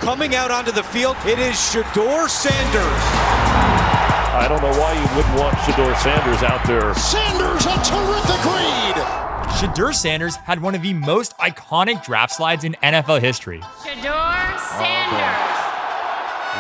Coming out onto the field, it is Shedeur Sanders. I don't know why you wouldn't want Shedeur Sanders out there. Sanders, a terrific read. Shedeur Sanders had one of the most iconic draft slides in NFL history. Shedeur Sanders.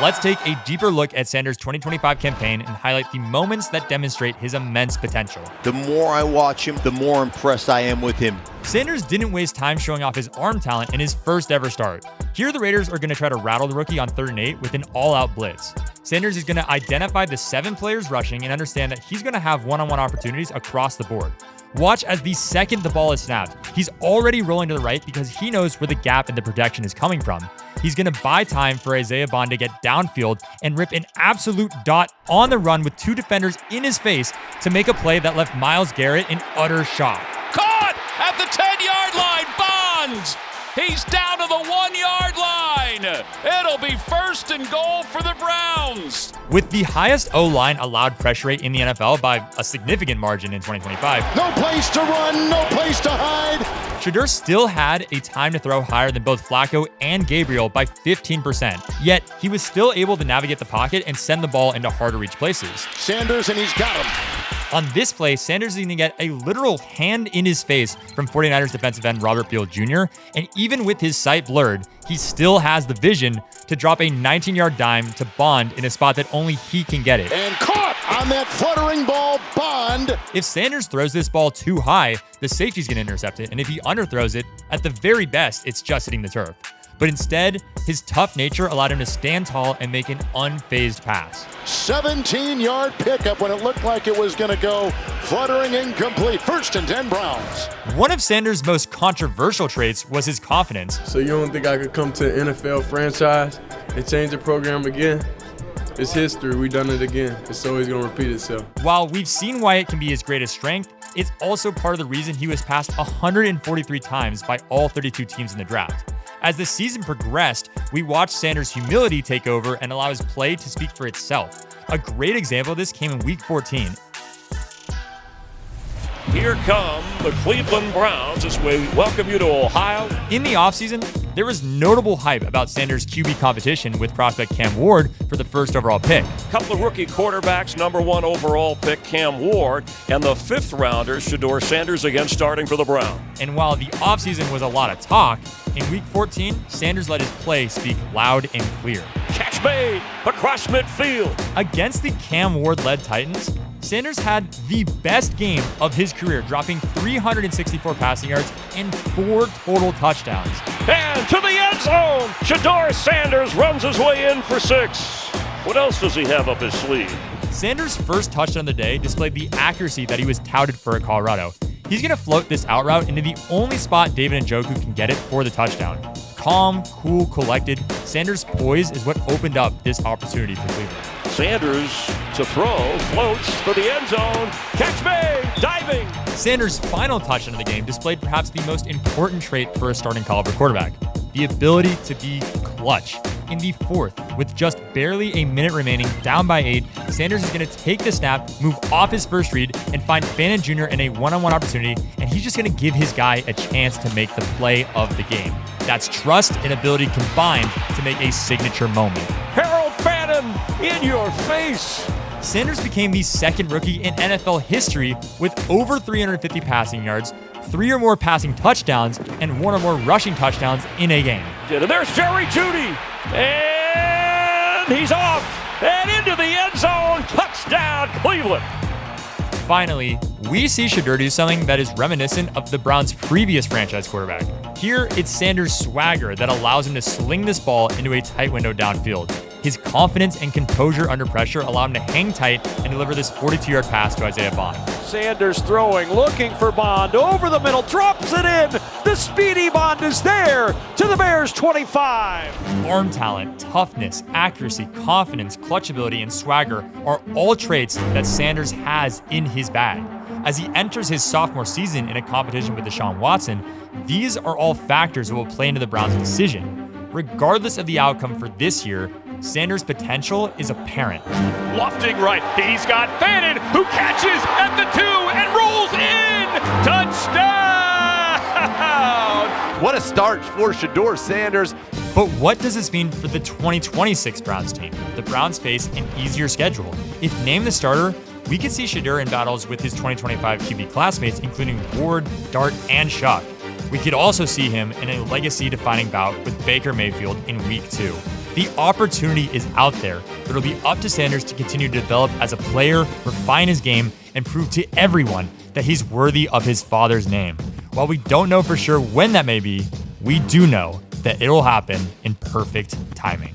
Let's take a deeper look at Sanders' 2025 campaign and highlight the moments that demonstrate his immense potential. The more I watch him, the more impressed I am with him. Sanders didn't waste time showing off his arm talent in his first ever start. Here, the Raiders are going to try to rattle the rookie on 3rd and 8 with an all-out blitz. Sanders is going to identify the 7 players rushing and understand that he's going to have one-on-one opportunities across the board. Watch as the second the ball is snapped, he's already rolling to the right because he knows where the gap in the protection is coming from. He's going to buy time for Isaiah Bond to get downfield and rip an absolute dot on the run with 2 defenders in his face to make a play that left Myles Garrett in utter shock. Caught at the 10-yard line. Bonds. He's down to the 1-yard line. It'll be 1st and goal for the Browns. With the highest O-line allowed pressure rate in the NFL by a significant margin in 2025. No place to run, no place to hide. Shedeur still had a time to throw higher than both Flacco and Gabriel by 15%. Yet, he was still able to navigate the pocket and send the ball into hard-to-reach places. Sanders, and he's got him. On this play, Sanders is going to get a literal hand in his face from 49ers defensive end Robert Beal Jr., and even with his sight blurred, he still has the vision to drop a 19-yard dime to Bond in a spot that only he can get it. And caught on that fluttering ball, Bond. If Sanders throws this ball too high, the safety's going to intercept it, and if he underthrows it, at the very best, it's just hitting the turf. But instead, his tough nature allowed him to stand tall and make an unfazed pass. 17-yard pickup when it looked like it was going to go, fluttering incomplete. 1st and 10 Browns. One of Sanders' most controversial traits was his confidence. So you don't think I could come to an NFL franchise and change the program again? It's history. We done it again. It's always going to repeat itself. While we've seen why it can be his greatest strength, it's also part of the reason he was passed 143 times by all 32 teams in the draft. As the season progressed, we watched Sanders' humility take over and allow his play to speak for itself. A great example of this came in Week 14. Here come the Cleveland Browns as we welcome you to Ohio. In the offseason, there was notable hype about Sanders' QB competition with prospect Cam Ward for the 1st overall pick. Couple of rookie quarterbacks, number 1 overall pick Cam Ward, and the 5th rounder Shedeur Sanders again starting for the Browns. And while the offseason was a lot of talk, in Week 14, Sanders let his play speak loud and clear. Catch made across midfield. Against the Cam Ward-led Titans, Sanders had the best game of his career, dropping 364 passing yards and 4 total touchdowns. And to the end zone, Shedeur Sanders runs his way in for 6. What else does he have up his sleeve? Sanders' first touchdown of the day displayed the accuracy that he was touted for at Colorado. He's going to float this out route into the only spot David Njoku can get it for the touchdown. Calm, cool, collected, Sanders' poise is what opened up this opportunity for Cleveland. Sanders to throw, floats for the end zone, catch made, diving. Sanders' final touchdown of the game displayed perhaps the most important trait for a starting caliber quarterback, the ability to be clutch. In the 4th, with just barely a minute remaining, down by 8, Sanders is going to take the snap, move off his first read, and find Fannin Jr. in a one-on-one opportunity, and he's just going to give his guy a chance to make the play of the game. That's trust and ability combined to make a signature moment. Harold Fannin in your face. Sanders became the 2nd rookie in NFL history with over 350 passing yards, 3 or more passing touchdowns, and 1 or more rushing touchdowns in a game. And there's Jerry Jeudy, and he's off and into the end zone. Touchdown, Cleveland. Finally, we see Shedeur do something that is reminiscent of the Browns' previous franchise quarterback. Here, it's Sanders' swagger that allows him to sling this ball into a tight window downfield. His confidence and composure under pressure allow him to hang tight and deliver this 42-yard pass to Isaiah Bond. Sanders throwing, looking for Bond, over the middle, drops it in. The speedy Bond is there to the Bears 25. Arm talent, toughness, accuracy, confidence, clutch ability, and swagger are all traits that Sanders has in his bag. As he enters his sophomore season in a competition with Deshaun Watson, these are all factors that will play into the Browns' decision. Regardless of the outcome for this year, Sanders' potential is apparent. Lofting right, he's got Fannin, who catches at the 2 and rolls in. Touchdown! What a start for Shedeur Sanders. But what does this mean for the 2026 Browns team? The Browns face an easier schedule. If named the starter, we could see Shedeur in battles with his 2025 QB classmates, including Ward, Dart, and Shuck. We could also see him in a legacy-defining bout with Baker Mayfield in Week 2. The opportunity is out there, but it'll be up to Sanders to continue to develop as a player, refine his game, and prove to everyone that he's worthy of his father's name. While we don't know for sure when that may be, we do know that it'll happen in perfect timing.